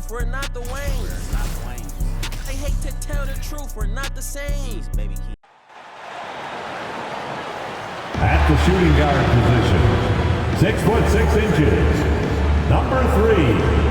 truth, we're not the Waynes. They hate to tell the truth, we're not the same. At the shooting guard position, 6'6", number 3.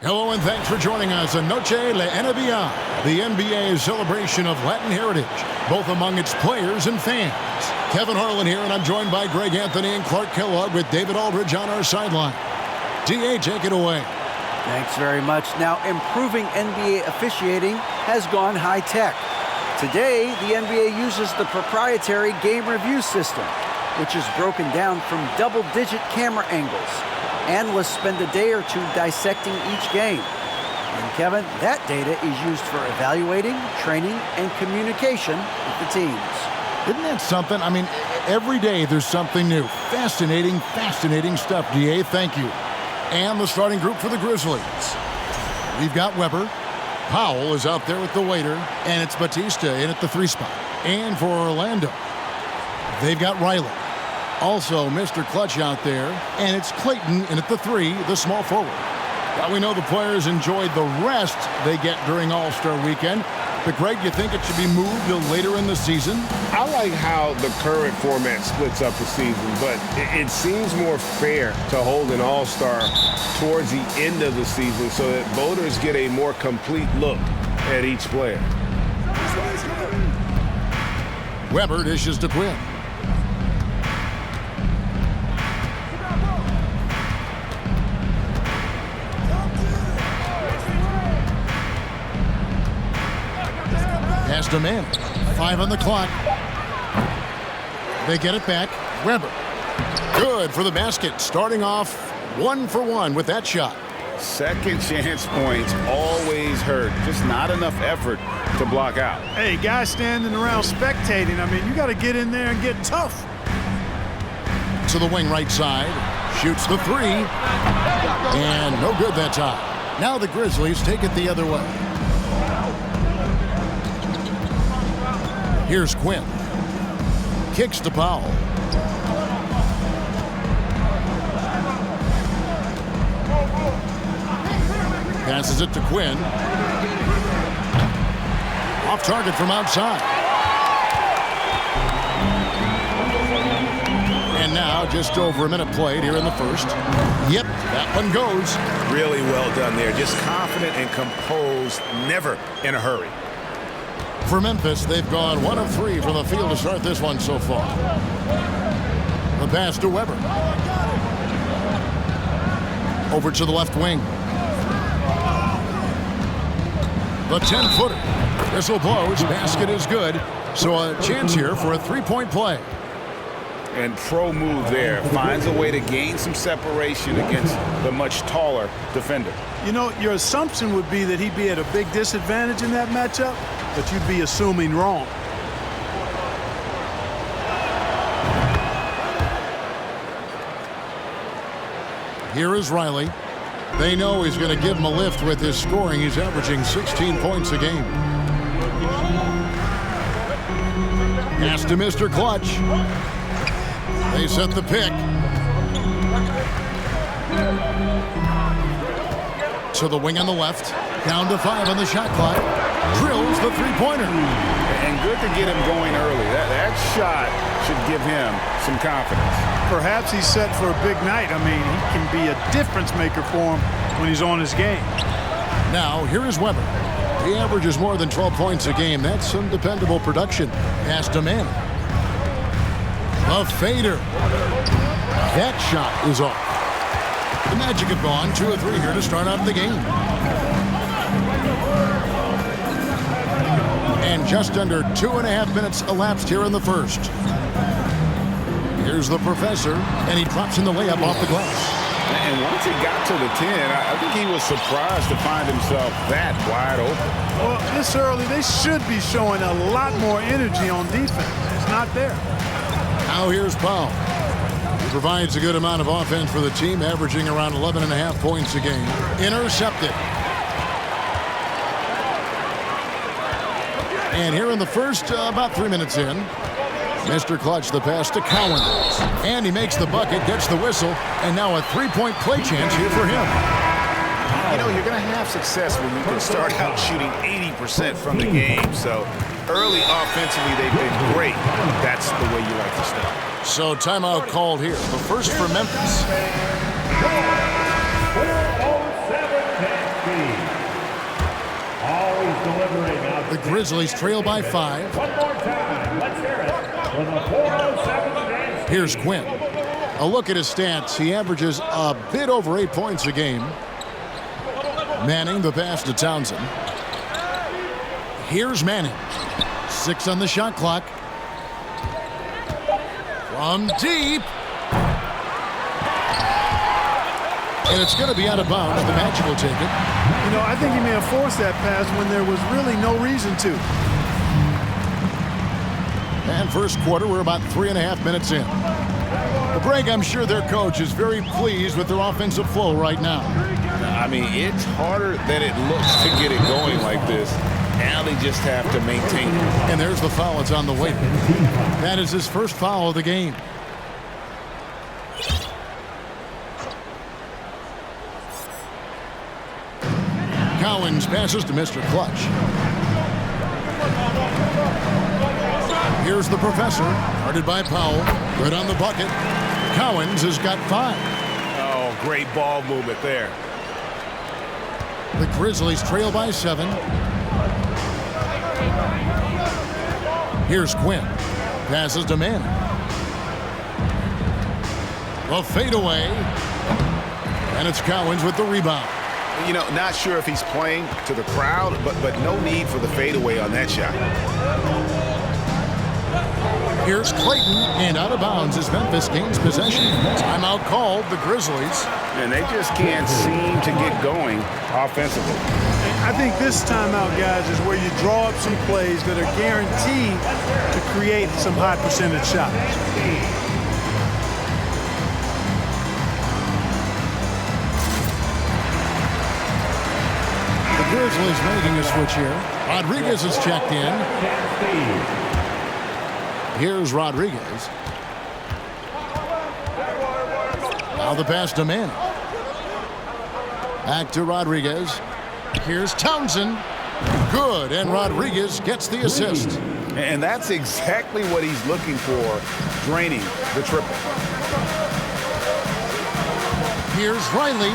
Hello and thanks for joining us on Noche La NBA, the NBA's celebration of Latin heritage, both among its players and fans. Kevin Harlan here, and I'm joined by Greg Anthony and Clark Kellogg with David Aldridge on our sideline. DA, take it away. Thanks very much. Now, improving NBA officiating has gone high-tech. Today, the NBA uses the proprietary game review system, which is broken down from double-digit camera angles. Analysts spend a day or two dissecting each game. And Kevin, that data is used for evaluating, training, and communication with the teams. Isn't that something? I mean, every day there's something new. Fascinating, fascinating stuff, DA. Thank you. And the starting group for the Grizzlies. We've got Webber. Powell is out there with the waiter. And it's Batista in at the 3 spot. And for Orlando, they've got Riley. Also, Mr. Clutch out there, and it's Clayton in at the 3, the small forward. Now, we know the players enjoyed the rest they get during All-Star Weekend, but Greg, you think it should be moved to later in the season? I like how the current format splits up the season, but it seems more fair to hold an All-Star towards the end of the season so that voters get a more complete look at each player. Webber dishes to Quinn. Pass to man. 5 on the clock. They get it back. Webber. Good for the basket. Starting off 1 for 1 with that shot. Second chance points always hurt. Just not enough effort to block out. Hey, guys standing around spectating. I mean, you got to get in there and get tough. To the wing right side. Shoots the 3. And no good that time. Now the Grizzlies take it the other way. Here's Quinn. Kicks to Powell. Passes it to Quinn. Off target from outside. And now just over a minute played here in the first. Yep, that one goes. Really well done there. Just confident and composed, never in a hurry. For Memphis, they've gone 1 of 3 from the field to start this one so far. The pass to Webber. Over to the left wing. The 10-footer. Whistle blows. Basket is good. So a chance here for a 3-point play. And pro move there. Finds a way to gain some separation against the much taller defender. You know, your assumption would be that he'd be at a big disadvantage in that matchup, but you'd be assuming wrong. Here is Riley. They know he's going to give him a lift with his scoring. He's averaging 16 points a game. Pass to Mr. Clutch. They set the pick. To the wing on the left. Down to 5 on the shot clock. Drills the 3-pointer. And good to get him going early. That shot should give him some confidence. Perhaps he's set for a big night. I mean, he can be a difference maker for him when he's on his game. Now, here is Webber. He averages more than 12 points a game. That's some dependable production. Pass to man. A fader. That shot is off. The Magic have gone 2 of 3 here to start out the game. And just under 2.5 minutes elapsed here in the first. Here's the professor, and he drops in the layup off the glass. And once he got to the 10, I think he was surprised to find himself that wide open. Well, this early, they should be showing a lot more energy on defense. It's not there. Now here's Powell. He provides a good amount of offense for the team, averaging around 11.5 points a game. Intercepted. And here in the first, about 3 minutes in, Mr. Clutch, the pass to Cowens. And he makes the bucket, gets the whistle, and now a three-point play chance here for him. You know, you're going to have success when you can start out shooting 80% from the game. So early offensively, they've been great. That's the way you like to start. So timeout called here. The first for Memphis. The Grizzlies trail by 5. One more time. Let's hear it for the 407 Here's Quinn. A look at his stats. He averages a bit over 8 points a game. Manning, the pass to Townsend. Here's Manning. 6 on the shot clock. From deep. And it's going to be out of bounds. The Magic will take it. You know, I think he may have forced that pass when there was really no reason to. And first quarter, we're about 3.5 minutes in. The break, I'm sure their coach is very pleased with their offensive flow right now. I mean, it's harder than it looks to get it going like this. Now they just have to maintain it. And there's the foul. It's on the way. That is his first foul of the game. Cowens passes to Mr. Clutch. Here's the professor, guarded by Powell. Good on the bucket. Cowens has got 5. Oh, great ball movement there. The Grizzlies trail by 7. Here's Quinn. Passes to Manning. The fadeaway. And it's Cowens with the rebound. You know, not sure if he's playing to the crowd, but no need for the fadeaway on that shot. Here's Clayton, and out of bounds as Memphis gains possession. Timeout called, the Grizzlies. And they just can't seem to get going offensively. I think this timeout, guys, is where you draw up some plays that are guaranteed to create some high percentage shots. The Grizzlies making a switch here. Rodriguez is checked in. Here's Rodriguez. Now the pass to Manning. Back to Rodriguez. Here's Townsend. Good, and Rodriguez gets the assist. And that's exactly what he's looking for, draining the triple. Here's Riley.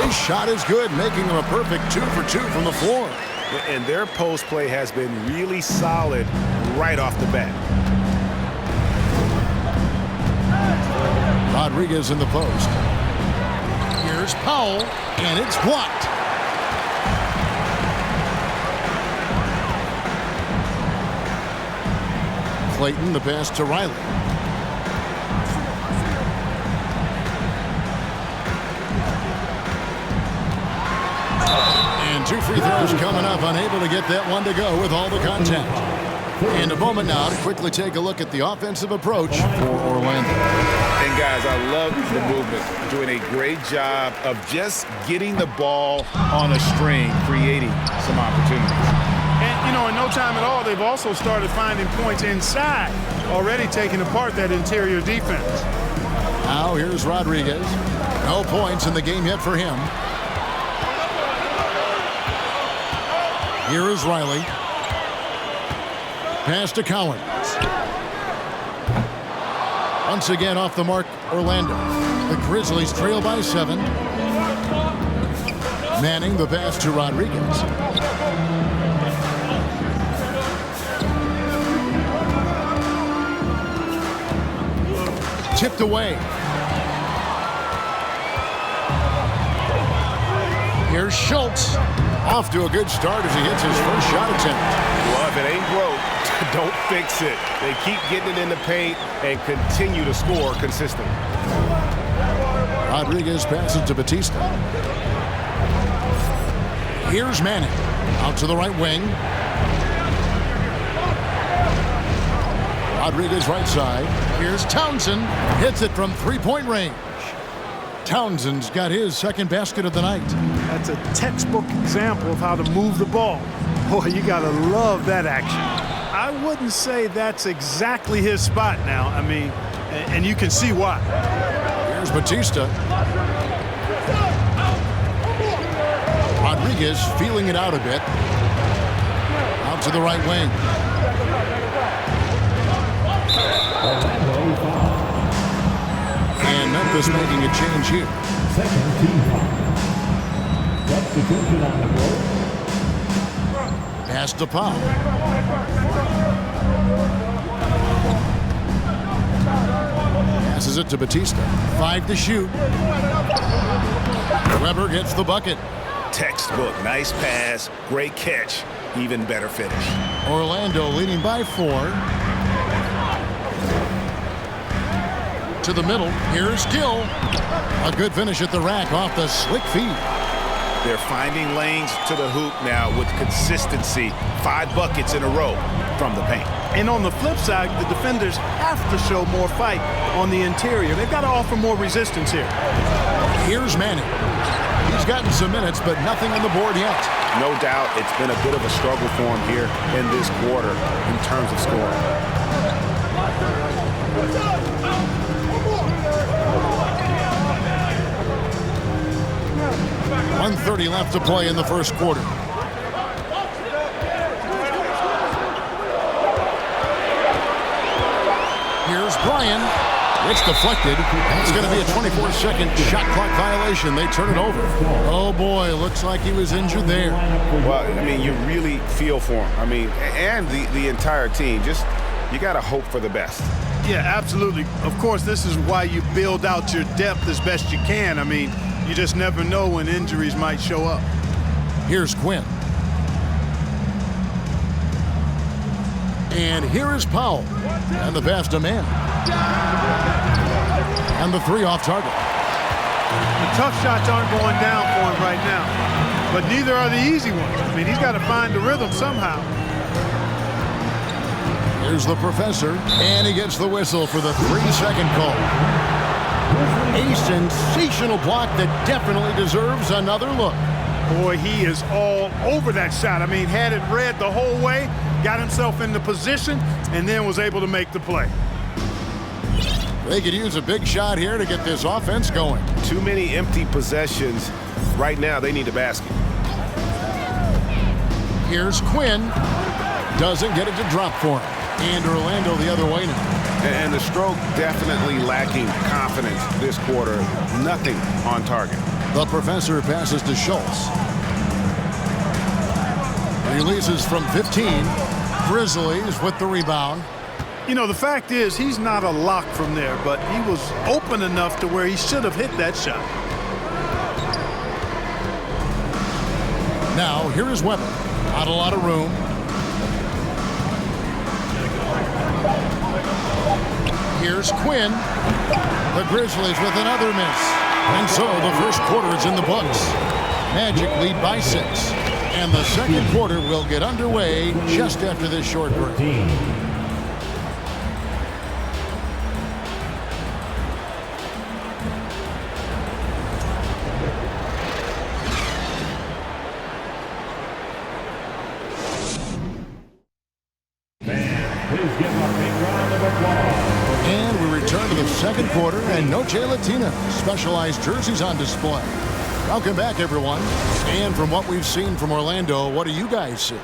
His shot is good, making him a perfect 2 for 2 from the floor. And their post play has been really solid right off the bat. Rodriguez in the post. Here's Powell, and it's blocked. Clayton, the pass to Riley. And 2 free throws coming up, unable to get that one to go with all the contact. And a moment now to quickly take a look at the offensive approach for Orlando. And guys, I love the movement. Doing a great job of just getting the ball on a string, creating some opportunities. And, you know, in no time at all, they've also started finding points inside, already taking apart that interior defense. Now here's Rodriguez. No points in the game yet for him. Here is Riley. Pass to Cowens. Once again off the mark, Orlando. The Grizzlies trail by 7. Manning, the pass to Rodriguez. Tipped away. Here's Schultz. Off to a good start as he hits his first shot attempt. Well, if it ain't broke, don't fix it. They keep getting it in the paint and continue to score consistently. Rodriguez passes to Batista. Here's Manning. Out to the right wing. Rodriguez right side. Here's Townsend. Hits it from three-point range. Townsend's got his second basket of the night. That's a textbook example of how to move the ball. Boy, you got to love that action. I wouldn't say that's exactly his spot now. I mean, and you can see why. Here's Batista. Rodriguez feeling it out a bit. Out to the right wing. And Memphis making a change here. Second team foul. Substitution on the court. Pass to Powell. Passes it to Batista. 5 to shoot. Webber gets the bucket. Textbook. Nice pass. Great catch. Even better finish. Orlando leading by 4. To the middle. Here's Gill. A good finish at the rack off the slick feed. They're finding lanes to the hoop now with consistency. 5 buckets in a row from the paint. And on the flip side, the defenders have to show more fight on the interior. They've got to offer more resistance here. Here's Manning. He's gotten some minutes, but nothing on the board yet. No doubt it's been a bit of a struggle for him here in this quarter in terms of scoring. 1:30 left to play in the first quarter. Here's Bryan. It's deflected. It's going to be a 24-second shot clock violation. They turn it over. Oh, boy, looks like he was injured there. Well, I mean, you really feel for him. I mean, and the entire team. Just, you got to hope for the best. Yeah, absolutely. Of course, this is why you build out your depth as best you can. I mean, you just never know when injuries might show up. Here's Quinn. And here is Powell. And the pass to Mann. And the 3 off target. The tough shots aren't going down for him right now. But neither are the easy ones. I mean, he's got to find the rhythm somehow. Here's the professor. And he gets the whistle for the 3-second call. A sensational block that definitely deserves another look. Boy, he is all over that shot. I mean, had it read the whole way, got himself in the position, and then was able to make the play. They could use a big shot here to get this offense going. Too many empty possessions. Right now, they need a basket. Here's Quinn. Doesn't get it to drop for him. And Orlando the other way now. And the stroke definitely lacking confidence this quarter. Nothing on target. The professor passes to Schultz. Releases from 15. Grizzlies with the rebound. You know, the fact is he's not a lock from there, but he was open enough to where he should have hit that shot. Now, here is Webber. Not a lot of room. Here's Quinn. The Grizzlies with another miss. And so the first quarter is in the books. Magic lead by 6. And the second quarter will get underway just after this short break. And we return to the second quarter, and Noche Latina specialized jerseys on display. Welcome back, everyone. And from what we've seen from Orlando, what do you guys see?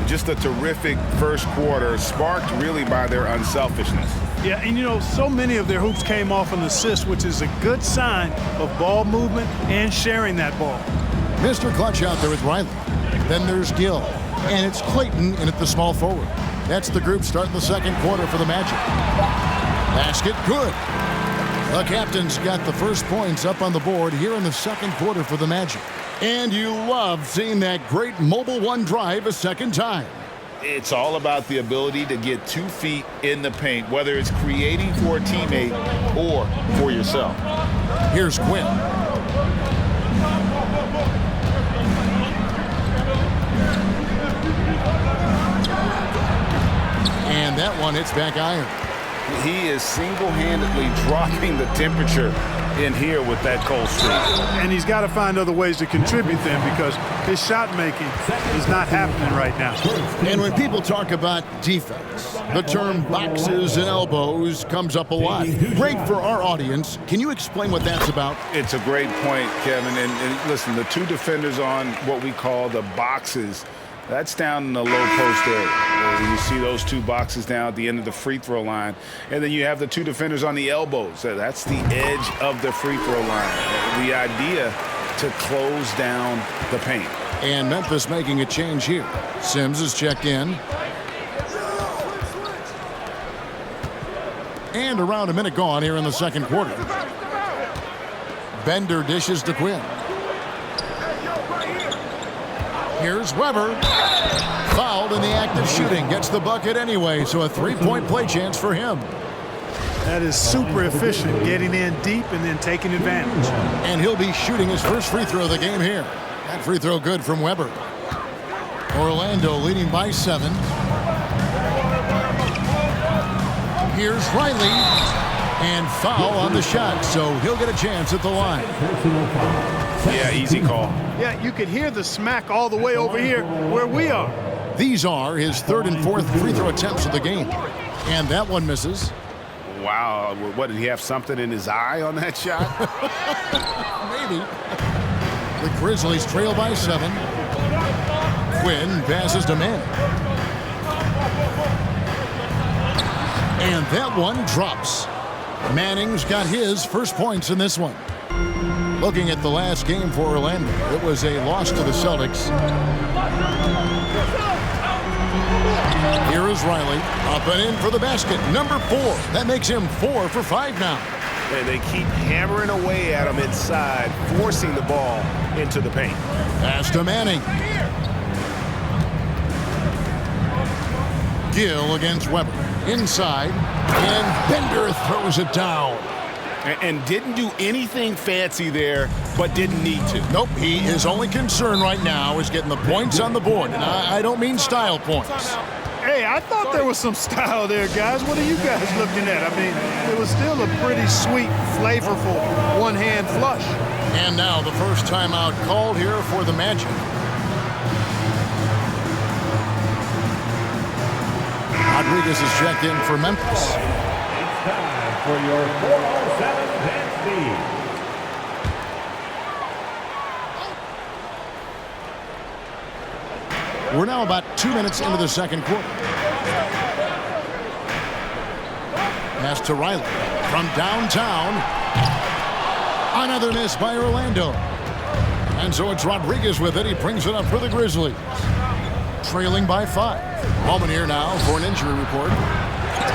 Just a terrific first quarter, sparked really by their unselfishness. Yeah, and you know, so many of their hoops came off an assist, which is a good sign of ball movement and sharing that ball. Mr. Clutch out there with Riley. Then there's Gill. And it's Clayton in at the small forward. That's the group starting the second quarter for the Magic. Basket good. The captain's got the first points up on the board here in the second quarter for the Magic. And you love seeing that great mobile one drive a second time. It's all about the ability to get 2 feet in the paint, whether it's creating for a teammate or for yourself. Here's Quinn. And that one hits back iron. He is single-handedly dropping the temperature in here with that cold streak. And he's got to find other ways to contribute then, because his shot making is not happening right now. And when people talk about defense, the term boxes and elbows comes up a lot. Great for our audience. Can you explain what that's about? It's a great point, Kevin. And listen, the 2 defenders on what we call the boxes, that's down in the low post area. You see those 2 boxes down at the end of the free throw line. And then you have the 2 defenders on the elbows. That's the edge of the free throw line. The idea to close down the paint. And Memphis making a change here. Sims is checked in. And around a minute gone here in the second quarter. Bender dishes to Quinn. Here's Webber. Fouled in the act of shooting. Gets the bucket anyway, so a 3-point play chance for him. That is super efficient, getting in deep and then taking advantage. And he'll be shooting his first free throw of the game here. That free throw good from Webber. Orlando leading by 7. Here's Riley. And foul on the shot, so he'll get a chance at the line. Yeah, easy call. Yeah, you could hear the smack all the way over here where we are. These are his 3rd and 4th free throw attempts of the game. And that one misses. Wow, what, did he have something in his eye on that shot? Maybe. The Grizzlies trail by 7. Quinn passes to Manning. And that one drops. Manning's got his first points in this one. Looking at the last game for Orlando, it was a loss to the Celtics. Here is Riley, up and in for the basket, number 4. That makes him 4 for 5 now. And they keep hammering away at him inside, forcing the ball into the paint. Pass to Manning. Gill against Webber. Inside, and Bender throws it down. And didn't do anything fancy there, but didn't need to. Nope, his only concern right now is getting the points on the board. And I don't mean style points. Hey, I thought there was some style there, guys. What are you guys looking at? I mean, it was still a pretty sweet, flavorful one-hand flush. And now the first timeout called here for the Magic. Rodriguez is checked in for Memphis. It's time for your 407 dance beat. We're now about 2 minutes into the second quarter. Pass to Riley from downtown. Another miss by Orlando. And so it's Rodriguez with it. He brings it up for the Grizzlies. Trailing by 5. Moment here now for an injury report.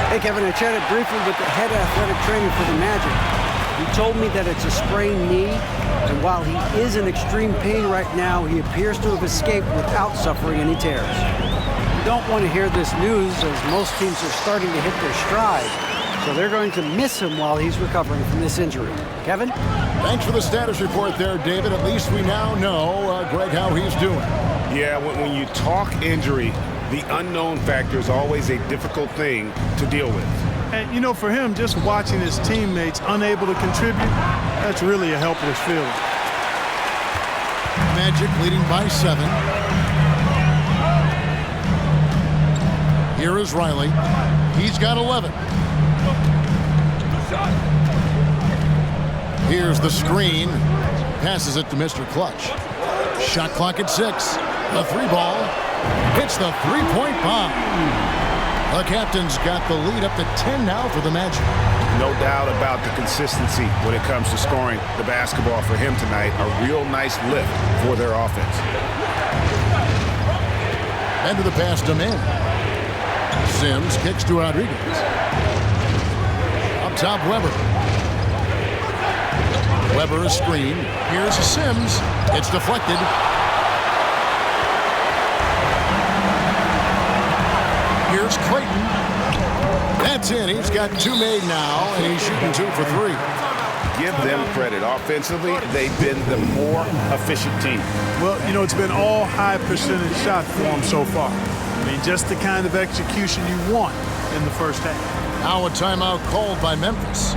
Hey, Kevin, I chatted briefly with the head athletic trainer for the Magic. He told me that it's a sprained knee, and while he is in extreme pain right now, he appears to have escaped without suffering any tears. You don't want to hear this news, as most teams are starting to hit their stride, so they're going to miss him while he's recovering from this injury. Kevin? Thanks for the status report there, David. At least we now know, Greg, how he's doing. Yeah, when you talk injury, the unknown factor is always a difficult thing to deal with. And, you know, for him, just watching his teammates unable to contribute, that's really a helpless feeling. Magic leading by 7. Here is Riley. He's got 11. Here's the screen. Passes it to Mr. Clutch. Shot clock at 6. The 3 ball. Hits the 3-point bomb. The captain's got the lead up to 10 now for the Magic. No doubt about the consistency when it comes to scoring the basketball for him tonight. A real nice lift for their offense. End of the pass to Manning. Sims kicks to Rodriguez. Up top, Webber. Webber a screen. Here's Sims. It's deflected. Here's Clayton. That's in. He's got 2 made now, and he's shooting 2 for 3. Give them credit. Offensively, they've been the more efficient team. Well, you know, it's been all high percentage shot for them so far. I mean, just the kind of execution you want in the first half. Now a timeout called by Memphis.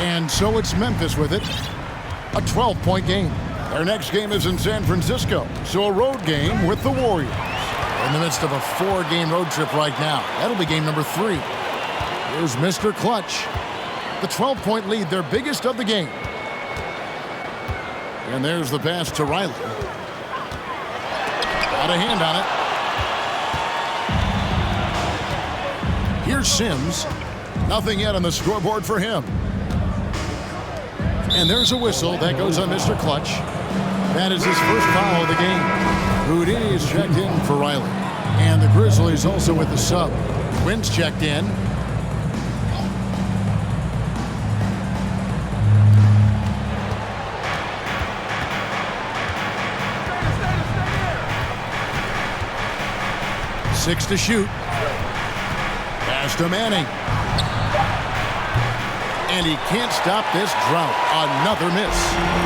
And so it's Memphis with it. A 12-point game. Their next game is in San Francisco, so a road game with the Warriors. In the midst of a 4-game road trip right now. That'll be game number 3. Here's Mr. Clutch. The 12-point lead, their biggest of the game. And there's the pass to Riley. Got a hand on it. Here's Sims. Nothing yet on the scoreboard for him. And there's a whistle that goes on Mr. Clutch. That is his first foul of the game. Houdini is checked in for Riley. And the Grizzlies also with the sub. Quinn's checked in. Six to shoot. Pass to Manning. And he can't stop this drought. Another miss.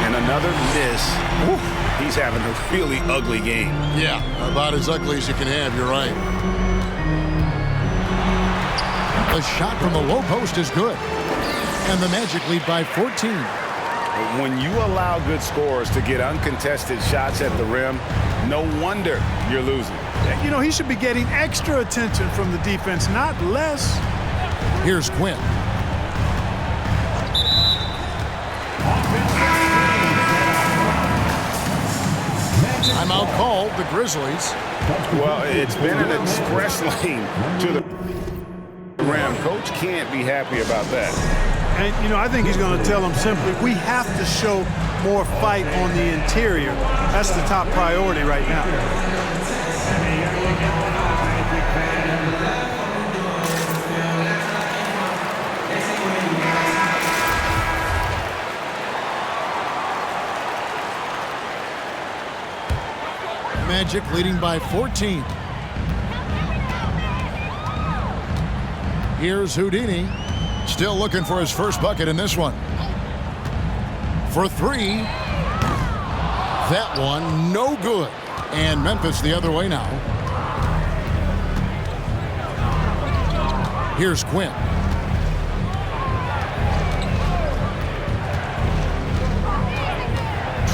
And another miss. Whew. He's having a really ugly game. Yeah, about as ugly as you can have, you're right. The shot from the low post is good. And the Magic lead by 14. When you allow good scorers to get uncontested shots at the rim, no wonder you're losing. You know, he should be getting extra attention from the defense, not less. Here's Quinn. Timeout called, the Grizzlies. Well, it's been an express lane to the rim. Coach can't be happy about that. And, you know, I think he's going to tell them simply, we have to show more fight on the interior. That's the top priority right now. Magic leading by 14. Here's Houdini. Still looking for his first bucket in this one. For 3. That one no good. And Memphis the other way now. Here's Quinn.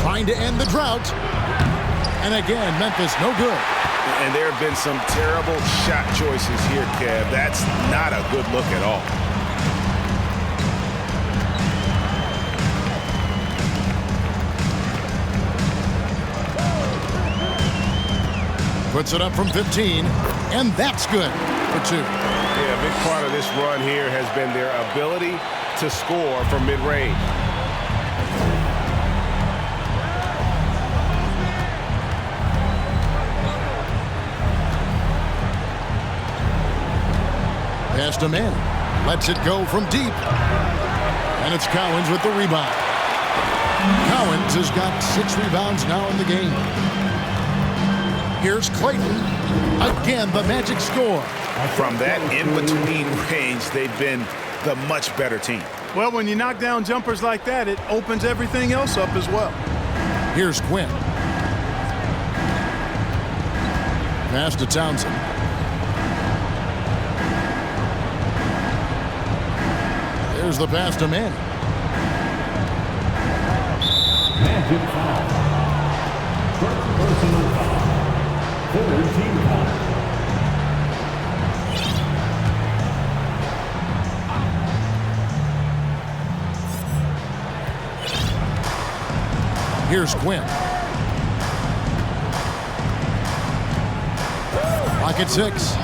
Trying to end the drought. And again, Memphis no good. And there have been some terrible shot choices here, Kev. That's not a good look at all. Puts it up from 15, and that's good for 2. Yeah, a big part of this run here has been their ability to score from mid-range. Pass to Manning. Lets it go from deep. And it's Cowens with the rebound. Cowens has got 6 rebounds now in the game. Here's Clayton. Again, the Magic score. From that in-between range, they've been the much better team. Well, when you knock down jumpers like that, it opens everything else up as well. Here's Quinn. Pass to Townsend. There's the pass to Manning. Magic foul. First personal foul. 4-team foul. Here's Quinn. Pocket 6.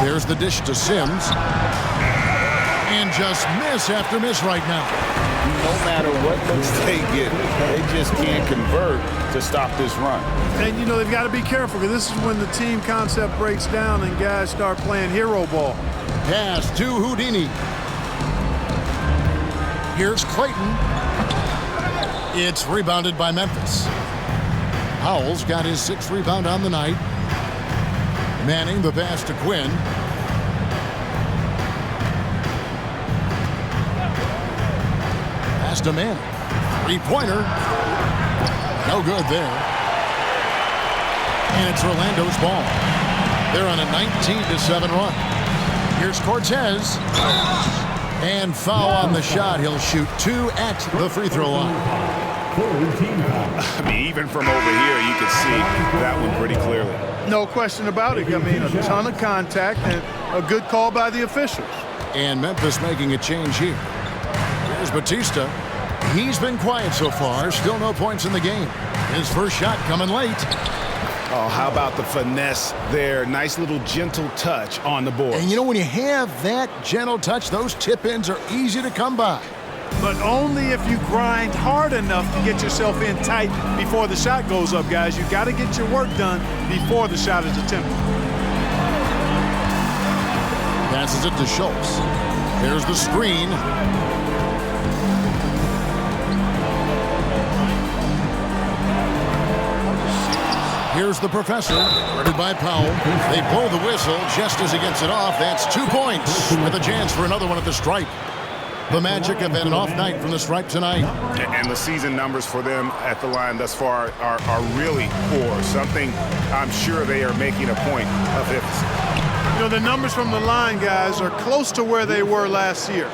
There's the dish to Sims. And just miss after miss right now. No matter what looks they get, they just can't convert to stop this run. And, you know, they've got to be careful because this is when the team concept breaks down and guys start playing hero ball. Pass to Houdini. Here's Clayton. It's rebounded by Memphis. Powell's got his 6th rebound on the night. Manning the pass to Quinn. Pass to Manning. 3-pointer. No good there. And it's Orlando's ball. They're on a 19-7 run. Here's Cortez. And foul on the shot. He'll shoot 2 at the free throw line. I mean, even from over here, you could see that one pretty clearly. No question about it. I mean, a ton of contact and a good call by the officials. And Memphis making a change here. Here's Batista. He's been quiet so far. Still no points in the game. His first shot coming late. Oh, how about the finesse there? Nice little gentle touch on the board. And you know, when you have that gentle touch, those tip-ins are easy to come by. But only if you grind hard enough to get yourself in tight before the shot goes up, guys. You got to get your work done before the shot is attempted. Passes it to Schultz. There's the screen. Here's the professor, guarded by Powell. They blow the whistle just as he gets it off. That's 2 points with a chance for another one at the stripe. The Magic have had an off night from the stripe tonight. And the season numbers for them at the line thus far are really poor. Something I'm sure they are making a point of emphasis. You know, the numbers from the line, guys, are close to where they were last year.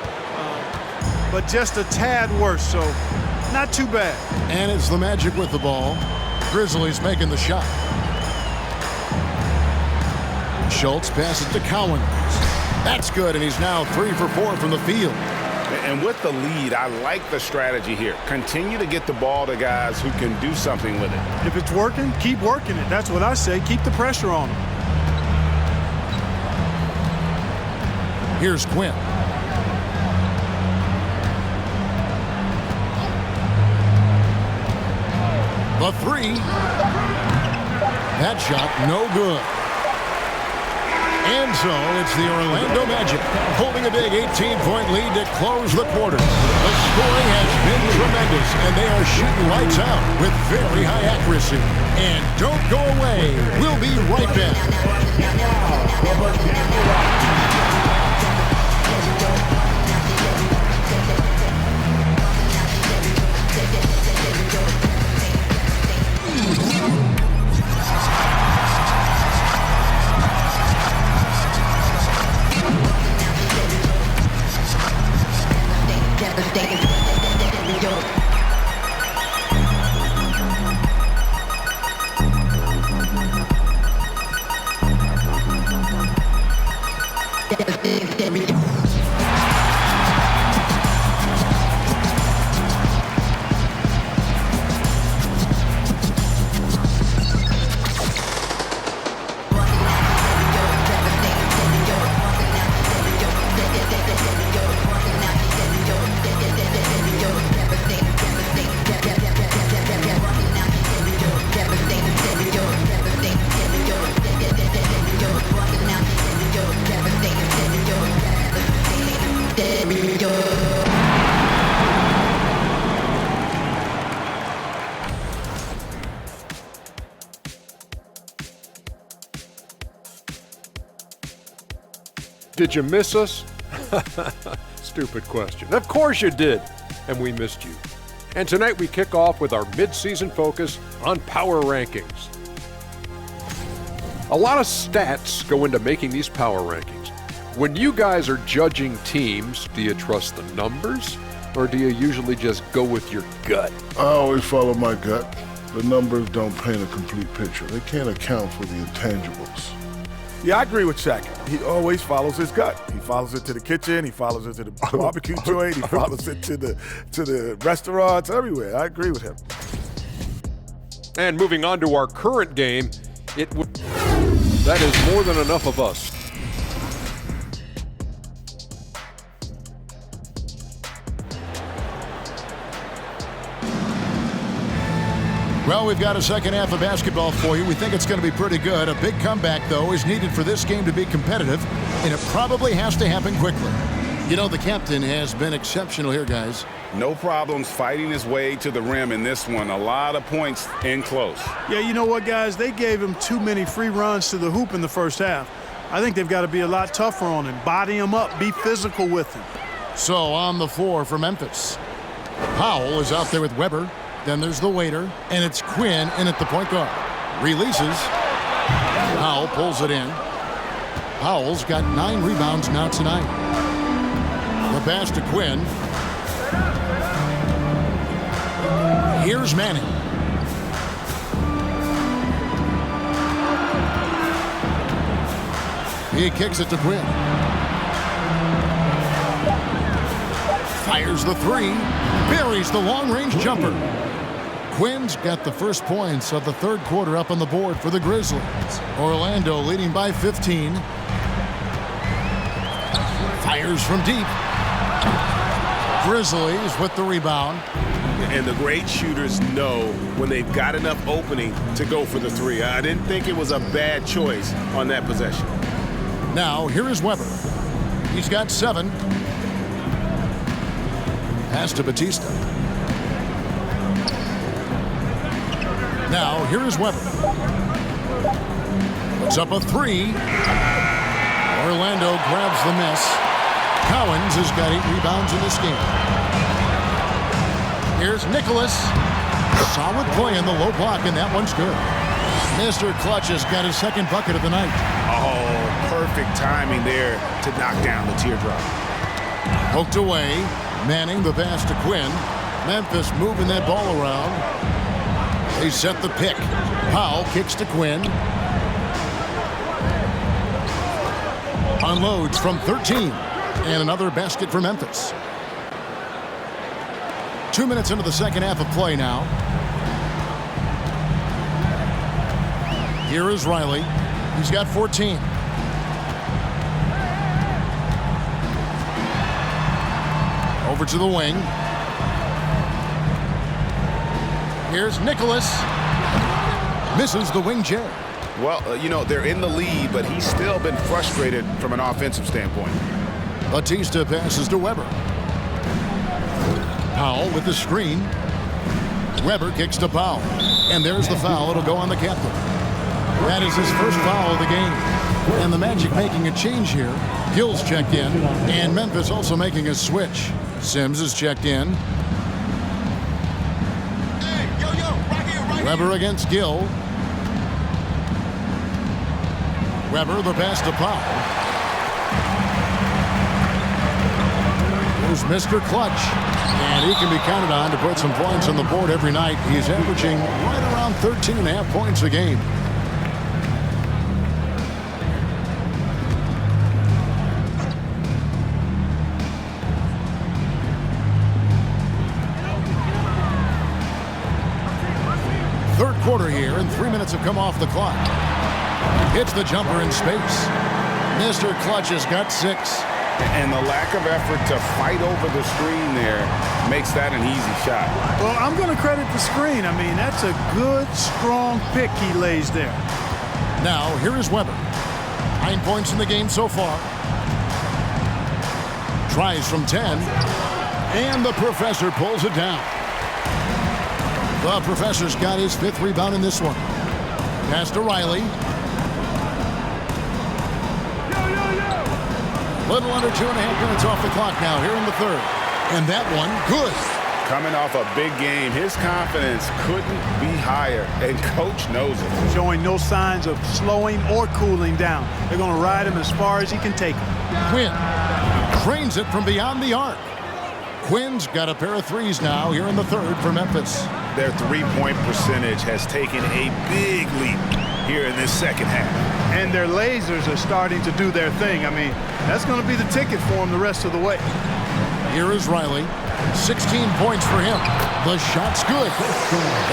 But just a tad worse, so not too bad. And it's the Magic with the ball. Grizzlies making the shot. Schultz passes to Cowens. That's good, and he's now 3 for 4 from the field. And with the lead, I like the strategy here. Continue to get the ball to guys who can do something with it. If it's working, keep working it. That's what I say. Keep the pressure on them. Here's Quinn. The 3. That shot, no good. And so it's the Orlando Magic holding a big 18-point lead to close the quarter. The scoring has been tremendous, and they are shooting lights out with very high accuracy. And don't go away. We'll be right back. Did you miss us? Stupid question. Of course you did, and we missed you. And tonight we kick off with our mid-season focus on power rankings. A lot of stats go into making these power rankings. When you guys are judging teams, do you trust the numbers, or do you usually just go with your gut? I always follow my gut. The numbers don't paint a complete picture. They can't account for the intangibles. Yeah, I agree with Shaq. He always follows his gut. He follows it to the kitchen. He follows it to the barbecue joint. He follows it to the restaurants, everywhere. I agree with him. And moving on to our current game, that is more than enough of us. Well, we've got a second half of basketball for you. We think it's going to be pretty good. A big comeback, though, is needed for this game to be competitive, and it probably has to happen quickly. You know, the captain has been exceptional here, guys. No problems fighting his way to the rim in this one. A lot of points in close. Yeah, you know what, guys? They gave him too many free runs to the hoop in the first half. I think they've got to be a lot tougher on him. Body him up. Be physical with him. So on the floor for Memphis. Powell is out there with Webber. Then there's the waiter, and it's Quinn in at the point guard. Releases. Powell pulls it in. Powell's got 9 rebounds now tonight. The pass to Quinn. Here's Manning. He kicks it to Quinn. Fires the 3. Buries the long-range jumper. Quinn's got the first points of the third quarter up on the board for the Grizzlies. Orlando leading by 15. Fires from deep. Grizzlies with the rebound. And the great shooters know when they've got enough opening to go for the 3. I didn't think it was a bad choice on that possession. Now, here is Webber. He's got 7. Pass to Batista. Now, here is Webber. Puts up a 3. Orlando grabs the miss. Cowens has got 8 rebounds in this game. Here's Nicholas. Solid play in the low block, and that one's good. Mr. Clutch has got his second bucket of the night. Oh, perfect timing there to knock down the teardrop. Poked away. Manning the pass to Quinn. Memphis moving that ball around. They set the pick. Powell kicks to Quinn. Unloads from 13. And another basket for Memphis. 2 minutes into the second half of play now. Here is Riley. He's got 14. Over to the wing. Here's Nicholas. Misses the wing J. Well, you know, they're in the lead, but he's still been frustrated from an offensive standpoint. Batista passes to Webber. Powell with the screen. Webber kicks to Powell. And there's the foul. It'll go on the captain. That is his first foul of the game. And the Magic making a change here. Gill's checked in. And Memphis also making a switch. Sims is checked in. Webber against Gill. Webber the pass to Powell. Here's Mr. Clutch. And he can be counted on to put some points on the board every night. He's averaging right around 13.5 points a game. Third quarter here, and 3 minutes have come off the clock. Hits the jumper in space. Mr. Clutch has got 6. And the lack of effort to fight over the screen there makes that an easy shot. Well, I'm going to credit the screen. I mean, that's a good, strong pick he lays there. Now, here is Webber. 9 points in the game so far. Tries from 10. And the professor pulls it down. The professor's got his 5th rebound in this one. Pass to Riley. Little under 2.5 minutes off the clock now here in the third. And that one, good. Coming off a big game, his confidence couldn't be higher, and coach knows it. Showing no signs of slowing or cooling down. They're going to ride him as far as he can take him. Quinn trains it from beyond the arc. Quinn's got a pair of 3s now here in the third for Memphis. Their 3-point percentage has taken a big leap here in this second half. And their lasers are starting to do their thing. I mean, that's going to be the ticket for them the rest of the way. Here is Riley. 16 points for him. The shot's good.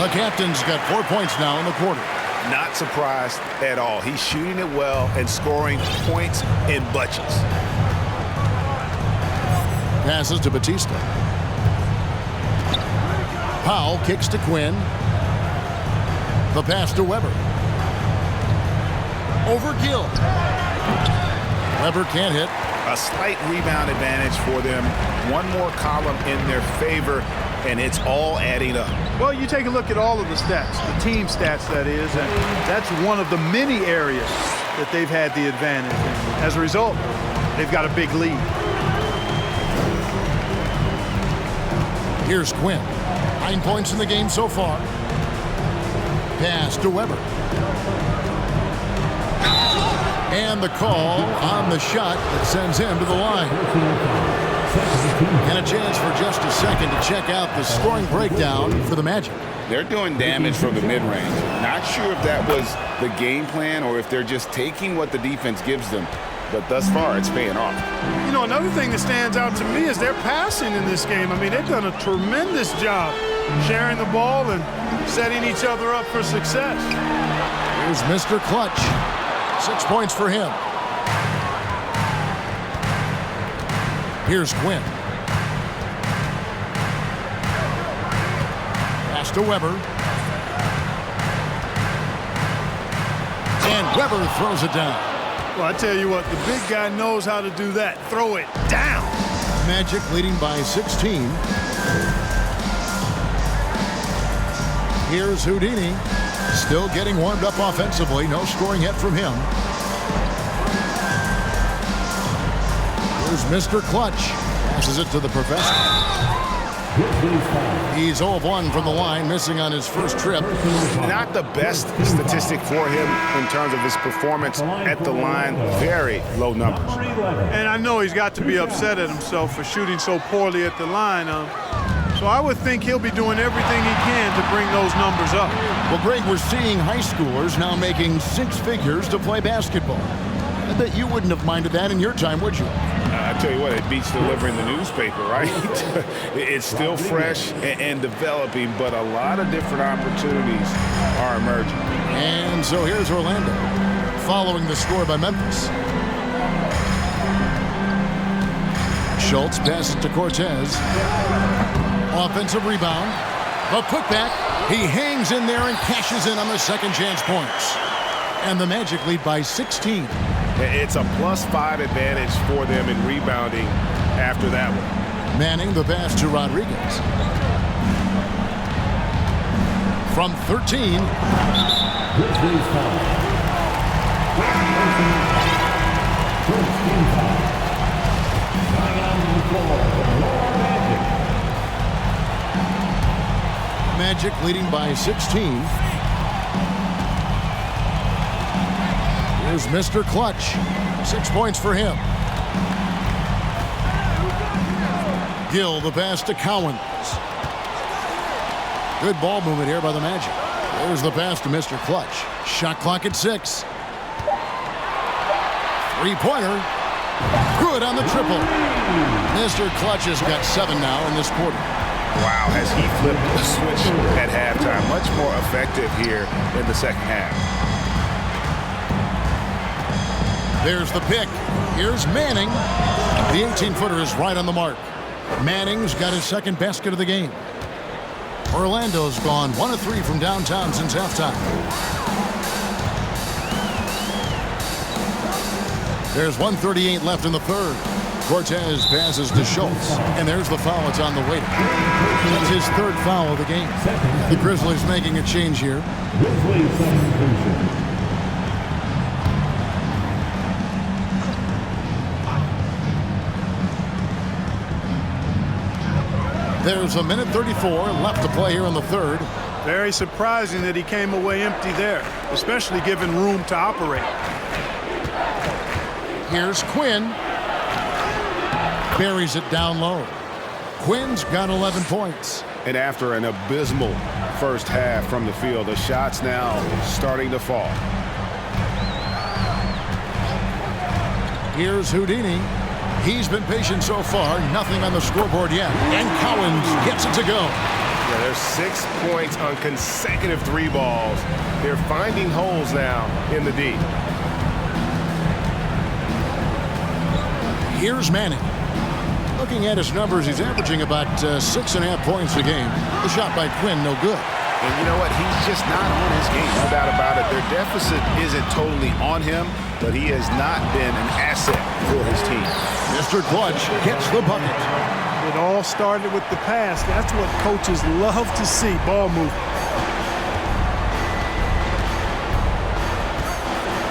The captain's got 4 points now in the quarter. Not surprised at all. He's shooting it well and scoring points in bunches. Passes to Batista. Powell kicks to Quinn. The pass to Webber. Over Gill. Webber can't hit. A slight rebound advantage for them. One more column in their favor, and it's all adding up. Well, you take a look at all of the stats, the team stats, that is, and that's one of the many areas that they've had the advantage. And as a result, they've got a big lead. Here's Quinn. 9 points in the game so far. Pass to Webber. And the call on the shot that sends him to the line. And a chance for just a second to check out the scoring breakdown for the Magic. They're doing damage from the mid-range. Not sure if that was the game plan or if they're just taking what the defense gives them. But thus far, it's paying off. You know, another thing that stands out to me is their passing in this game. I mean, they've done a tremendous job sharing the ball and setting each other up for success. Here's Mr. Clutch. 6 points for him. Here's Quinn. Pass to Webber. And Webber throws it down. Well, I tell you what, the big guy knows how to do that. Throw it down. Magic leading by 16. Here's Houdini. Still getting warmed up offensively. No scoring yet from him. Here's Mr. Clutch. Passes it to the professor. He's 0 of 1 from the line, missing on his first trip. Not the best statistic for him in terms of his performance at the line. Very low numbers. And I know he's got to be upset at himself for shooting so poorly at the line. So I would think he'll be doing everything he can to bring those numbers up. Well, Greg, we're seeing high schoolers now making 6 figures to play basketball. I bet you wouldn't have minded that in your time, would you? I tell you what, it beats delivering the newspaper, right? It's still fresh and developing, but a lot of different opportunities are emerging. And so here's Orlando, following the score by Memphis. Schultz passes to Cortez. Offensive rebound. A putback. He hangs in there and cashes in on the second chance points. And the Magic lead by 16. It's a +5 advantage for them in rebounding after that one. Manning the pass to Rodriguez. From 13. Magic leading by 16. Here's Mr. Clutch. 6 points for him. Gill the pass to Cowens. Good ball movement here by the Magic. There's the pass to Mr. Clutch. Shot clock at 6. Three-pointer. Good on the triple. Mr. Clutch has got 7 now in this quarter. Wow, has he flipped the switch at halftime. Much more effective here in the second half. There's the pick. Here's Manning. The 18-footer is right on the mark. Manning's got his second basket of the game. Orlando's gone 1 of 3 from downtown since halftime. There's 1:38 left in the third. Cortez passes to Schultz. And there's the foul. It's on the way. That's his 3rd foul of the game. The Grizzlies making a change here. There's 1:34 left to play here in the third. Very surprising that he came away empty there, especially given room to operate. Here's Quinn. Buries it down low. Quinn's got 11 points. And after an abysmal first half from the field, the shots now starting to fall. Here's Houdini. He's been patient so far. Nothing on the scoreboard yet. And Cowens gets it to go. Yeah, there's 6 points on consecutive 3 balls. They're finding holes now in the D. Here's Manning. Looking at his numbers, he's averaging about 6.5 points a game. The shot by Quinn, no good. And you know what? He's just not on his game, no doubt about it. Their deficit isn't totally on him, but he has not been an asset for his team. Mr. Clutch gets the bucket. It all started with the pass. That's what coaches love to see, ball movement.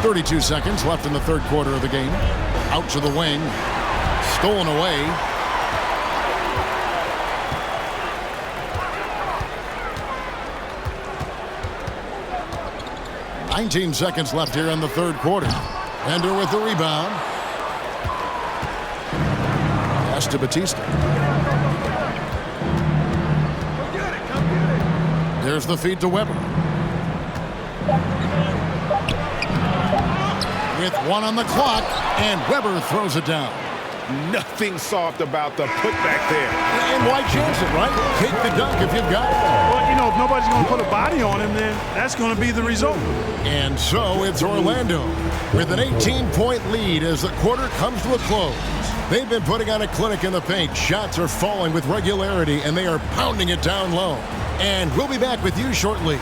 32 seconds left in the third quarter of the game. Out to the wing. Stolen away. $19 seconds left here in the third quarter. Bender with the rebound. Pass to Batista. There's the feed to Webber. With 1 on the clock, and Webber throws it down. Nothing soft about the putback there. And why chance it, right? Take the dunk if you've got it. Well, you know, if nobody's going to put a body on him, then that's going to be the result. And so it's Orlando with an 18-point lead as the quarter comes to a close. They've been putting on a clinic in the paint. Shots are falling with regularity, and they are pounding it down low. And we'll be back with you shortly.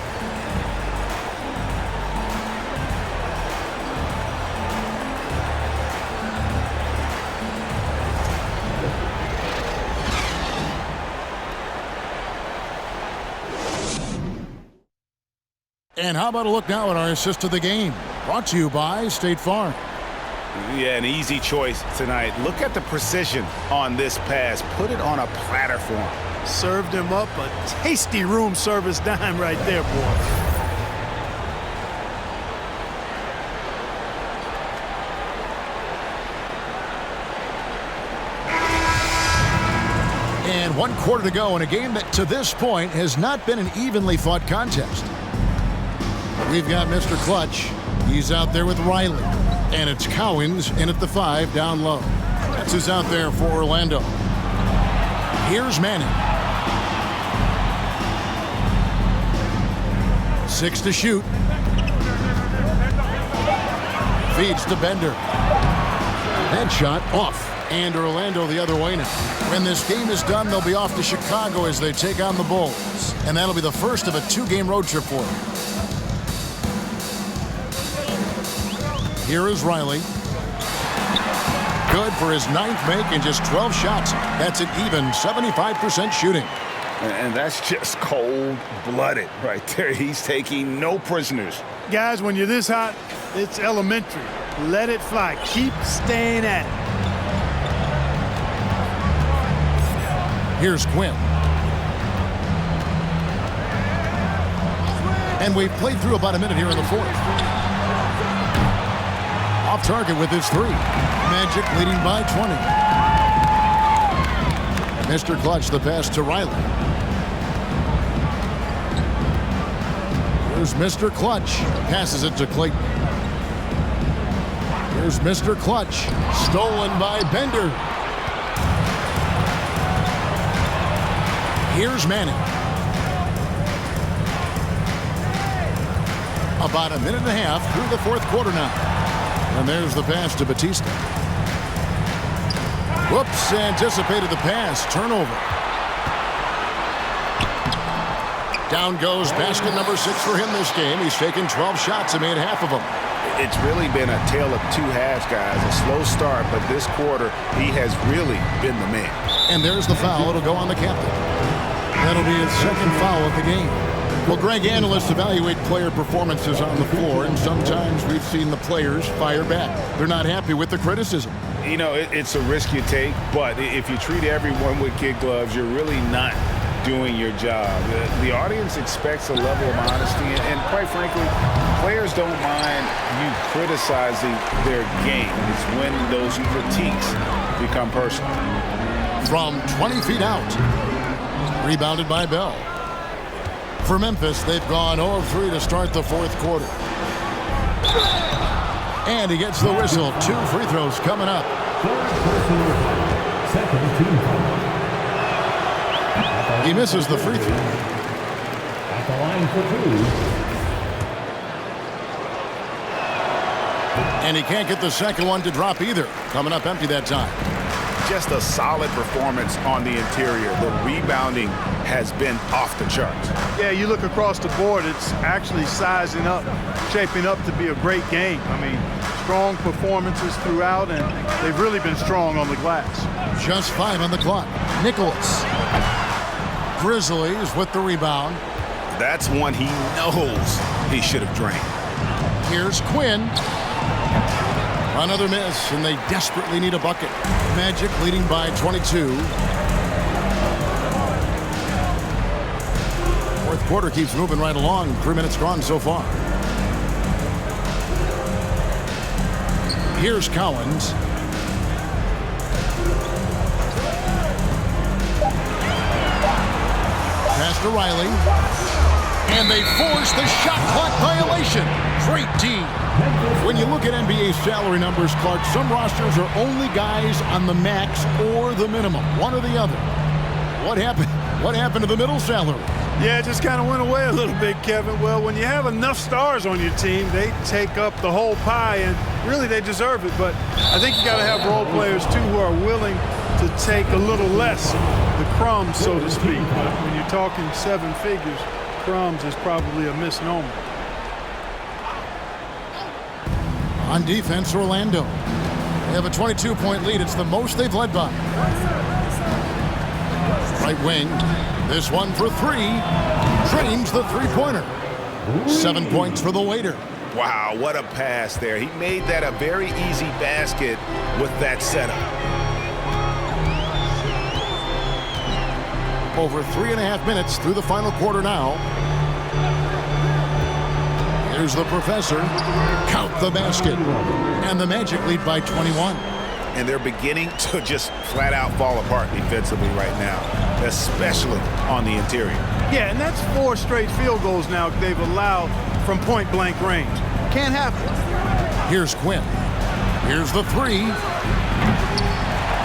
And how about a look now at our assist of the game? Brought to you by State Farm. Yeah, an easy choice tonight. Look at the precision on this pass. Put it on a platter for him. Served him up a tasty room service dime right there, boy. And 1 quarter to go in a game that to this point has not been an evenly fought contest. We've got Mr. Clutch. He's out there with Riley. And it's Cowens in at the 5 down low. That's who's out there for Orlando. Here's Manning. 6 to shoot. Feeds to Bender. Headshot off. And Orlando the other way now. When this game is done, they'll be off to Chicago as they take on the Bulls. And that'll be the first of a 2-game road trip for them. Here is Riley. Good for his 9th make and just 12 shots. That's an even 75% shooting. And that's just cold-blooded right there. He's taking no prisoners. Guys, when you're this hot, it's elementary. Let it fly. Keep staying at it. Here's Quinn. And we've played through about a minute here in the fourth. Off target with his 3. Magic leading by 20. Mr. Clutch, the pass to Riley. Here's Mr. Clutch. Passes it to Clayton. Here's Mr. Clutch. Stolen by Bender. Here's Manning. About a minute and a half through the fourth quarter now. And there's the pass to Batista. Whoops, anticipated the pass. Turnover. Down goes basket number 6 for him this game. He's taken 12 shots and made half of them. It's really been a tale of 2 halves, guys. A slow start, but this quarter, he has really been the man. And there's the foul. It'll go on the captain. That'll be his 2nd foul of the game. Well, Greg, analysts evaluate player performances on the floor, and sometimes we've seen the players fire back. They're not happy with the criticism. You know, it's a risk you take, but if you treat everyone with kid gloves, you're really not doing your job. The audience expects a level of honesty, and quite frankly, players don't mind you criticizing their game. It's when those critiques become personal. From 20 feet out, rebounded by Bell. For Memphis, they've gone 0 of 3 to start the fourth quarter. And he gets the whistle. 2 free throws coming up. He misses the free throw. At the line for 2. And he can't get the second one to drop either. Coming up empty that time. Just a solid performance on the interior. The rebounding has been off the charts. Yeah, you look across the board, it's actually sizing up, shaping up to be a great game. I mean, strong performances throughout, and they've really been strong on the glass. Just 5 on the clock. Nicholas. Grizzlies with the rebound. That's one he knows he should have drained. Here's Quinn. Another miss, and they desperately need a bucket. Magic leading by 22. Fourth quarter keeps moving right along. 3 minutes gone so far. Here's Collins. Pass to Riley. And they force the shot clock violation. Great D. When you look at NBA salary numbers, Clark, some rosters are only guys on the max or the minimum, one or the other. What happened? What happened to the middle salary? Yeah, it just kind of went away a little bit, Kevin. Well, when you have enough stars on your team, they take up the whole pie, and really they deserve it. But I think you got to have role players, too, who are willing to take a little less, the crumbs, so to speak. But when you're talking 7 figures, crumbs is probably a misnomer. On defense, Orlando. They have a 22-point lead. It's the most they've led by. Right wing. This one for 3. Drains the three-pointer. 7 points for the waiter. Wow, what a pass there. He made that a very easy basket with that setup. Over 3.5 minutes through the final quarter now. Here's the professor. Count the basket. And the Magic lead by 21. And they're beginning to just flat out fall apart defensively right now, especially on the interior. Yeah, and that's 4 straight field goals now they've allowed from point-blank range. Can't happen. Here's Quinn. Here's the 3.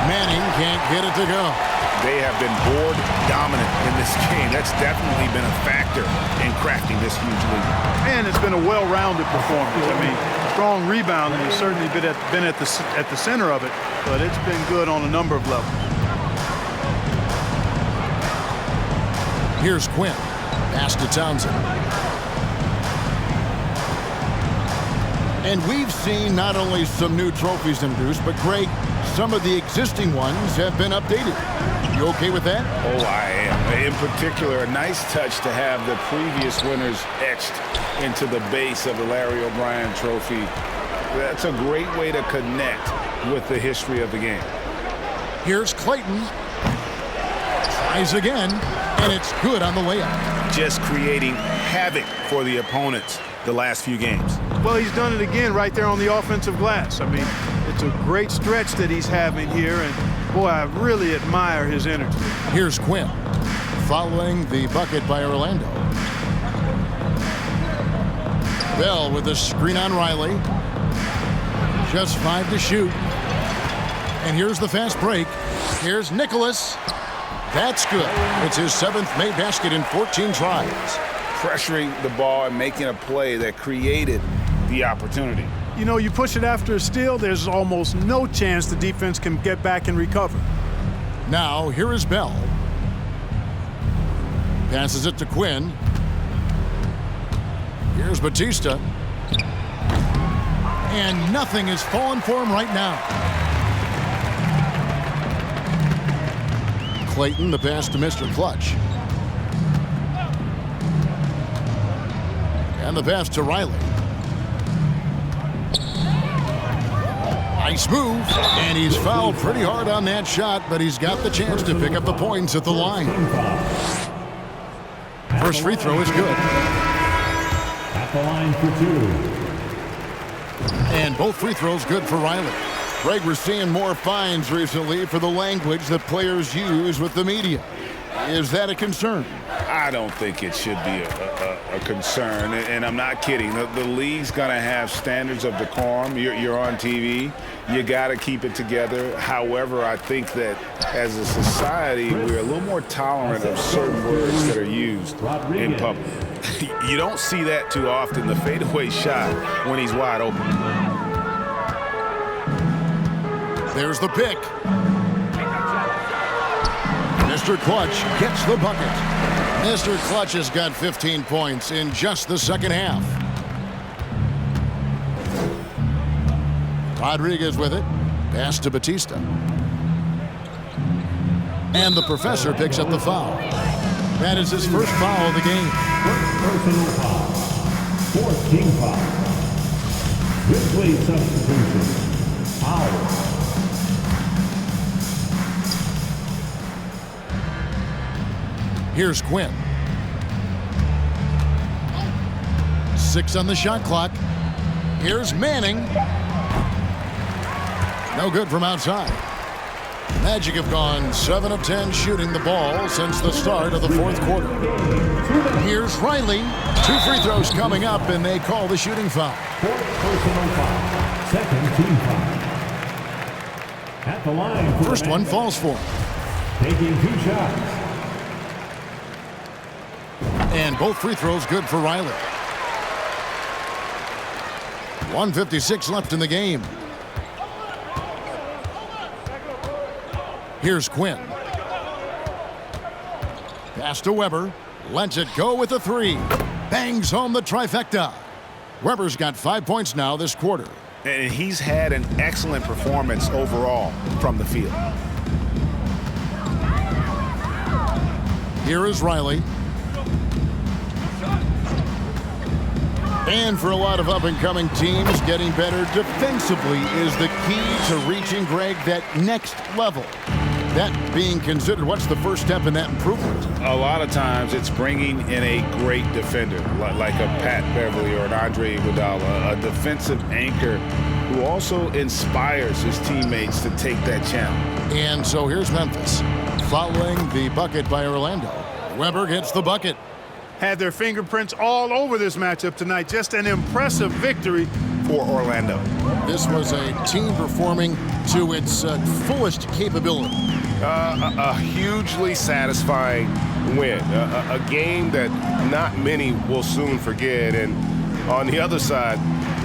Manning can't get it to go. They have been board dominant in this game. That's definitely been a factor in crafting this huge lead. And it's been a well-rounded performance. I mean, strong rebounding has certainly been at the center of it, but it's been good on a number of levels. Here's Quinn. Pass to Townsend. And we've seen not only some new trophies introduced, but Greg, some of the existing ones have been updated. You okay with that? Oh, I am. In particular, a nice touch to have the previous winners etched into the base of the Larry O'Brien trophy. That's a great way to connect with the history of the game. Here's Clayton. Tries again, and it's good on the layup. Just creating havoc for the opponents the last few games. Well, he's done it again right there on the offensive glass. I mean, it's a great stretch that he's having here, and boy, I really admire his energy. Here's Quinn, following the bucket by Orlando. Bell with a screen on Riley. Just 5 to shoot. And here's the fast break. Here's Nicholas. That's good. It's his 7th made basket in 14 tries. Pressuring the ball and making a play that created the opportunity. You know, you push it after a steal, there's almost no chance the defense can get back and recover. Now, here is Bell. Passes it to Quinn. Here's Batista. And nothing is falling for him right now. Clayton, the pass to Mr. Clutch. And the pass to Riley. Nice move. And he's fouled pretty hard on that shot, but he's got the chance to pick up the points at the line. First free throw is good. At the line for 2. And both free throws good for Riley. Greg, we're seeing more fines recently for the language that players use with the media. Is that a concern? I don't think it should be a concern, and I'm not kidding. The league's going to have standards of decorum. You're on TV. You got to keep it together. However, I think that as a society, we're a little more tolerant of certain words that are used in public. You don't see that too often, the fadeaway shot when he's wide open. There's the pick. Mr. Clutch gets the bucket. Mr. Clutch has got 15 points in just the second half. Rodriguez with it. Pass to Batista. And the professor picks up the foul. That is his first foul of the game. Personal foul. Fourth team foul. Grizzlies substitution. Foul. Here's Quinn. 6 on the shot clock. Here's Manning. No good from outside. Magic have gone 7 of 10 shooting the ball since the start of the fourth quarter. Here's Riley. 2 free throws coming up, and they call the shooting foul. Fourth personal foul. Second team foul. At the line. First one falls for him. Taking 2 shots. And both free throws good for Riley. 1:56 left in the game. Here's Quinn. Pass to Webber. Lets it go with a 3. Bangs home the trifecta. Webber's got 5 points now this quarter. And he's had an excellent performance overall from the field. Here is Riley. And for a lot of up-and-coming teams, getting better defensively is the key to reaching, Greg, that next level. That being considered, what's the first step in that improvement? A lot of times it's bringing in a great defender, like a Pat Beverly or an Andre Iguodala, a defensive anchor who also inspires his teammates to take that challenge. And so here's Memphis, following the bucket by Orlando. Webber gets the bucket. Had their fingerprints all over this matchup tonight. Just an impressive victory for Orlando. This was a team performing to its fullest capability. A hugely satisfying win. A game that not many will soon forget. And on the other side,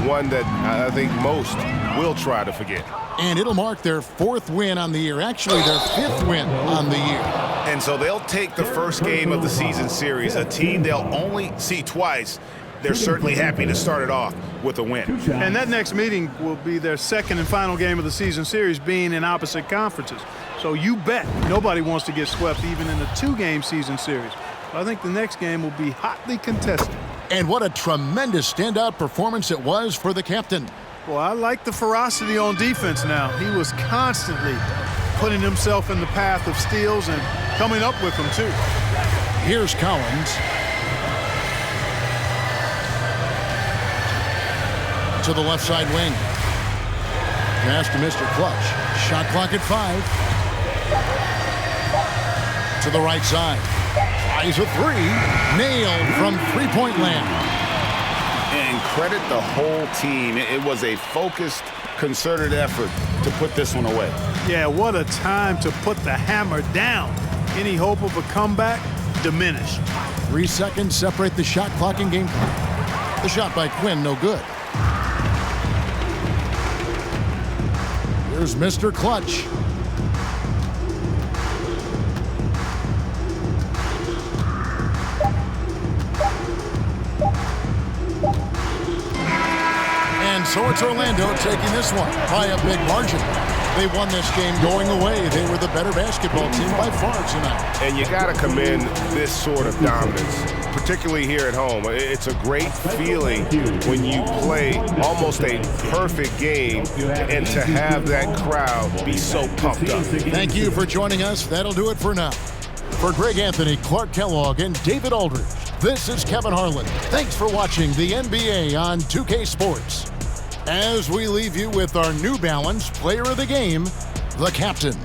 one that I think most will try to forget. And it'll mark their 4th win on the year. Actually, their 5th win on the year. And so they'll take the first game of the season series, a team they'll only see twice. They're certainly happy to start it off with a win. And that next meeting will be their second and final game of the season series, being in opposite conferences. So you bet nobody wants to get swept even in a 2-game season series. I think the next game will be hotly contested. And what a tremendous standout performance it was for the captain. Well, I like the ferocity on defense now. He was constantly putting himself in the path of steals and coming up with them, too. Here's Collins. To the left side wing. Pass to Mr. Clutch. Shot clock at 5. To the right side. Tries a 3. Nailed from three-point land. And credit the whole team. It was a focused, concerted effort to put this one away. Yeah, what a time to put the hammer down. Any hope of a comeback diminished. 3 seconds separate the shot clock and game clock. The shot by Quinn, no good. Here's Mr. Clutch. And so it's Orlando taking this one by a big margin. They won this game going away. They were the better basketball team by far tonight. And you got to commend this sort of dominance, particularly here at home. It's a great feeling when you play almost a perfect game and to have that crowd be so pumped up. Thank you for joining us. That'll do it for now. For Greg Anthony, Clark Kellogg, and David Aldridge, this is Kevin Harlan. Thanks for watching the NBA on 2K Sports. As we leave you with our New Balance Player of the Game, the captain.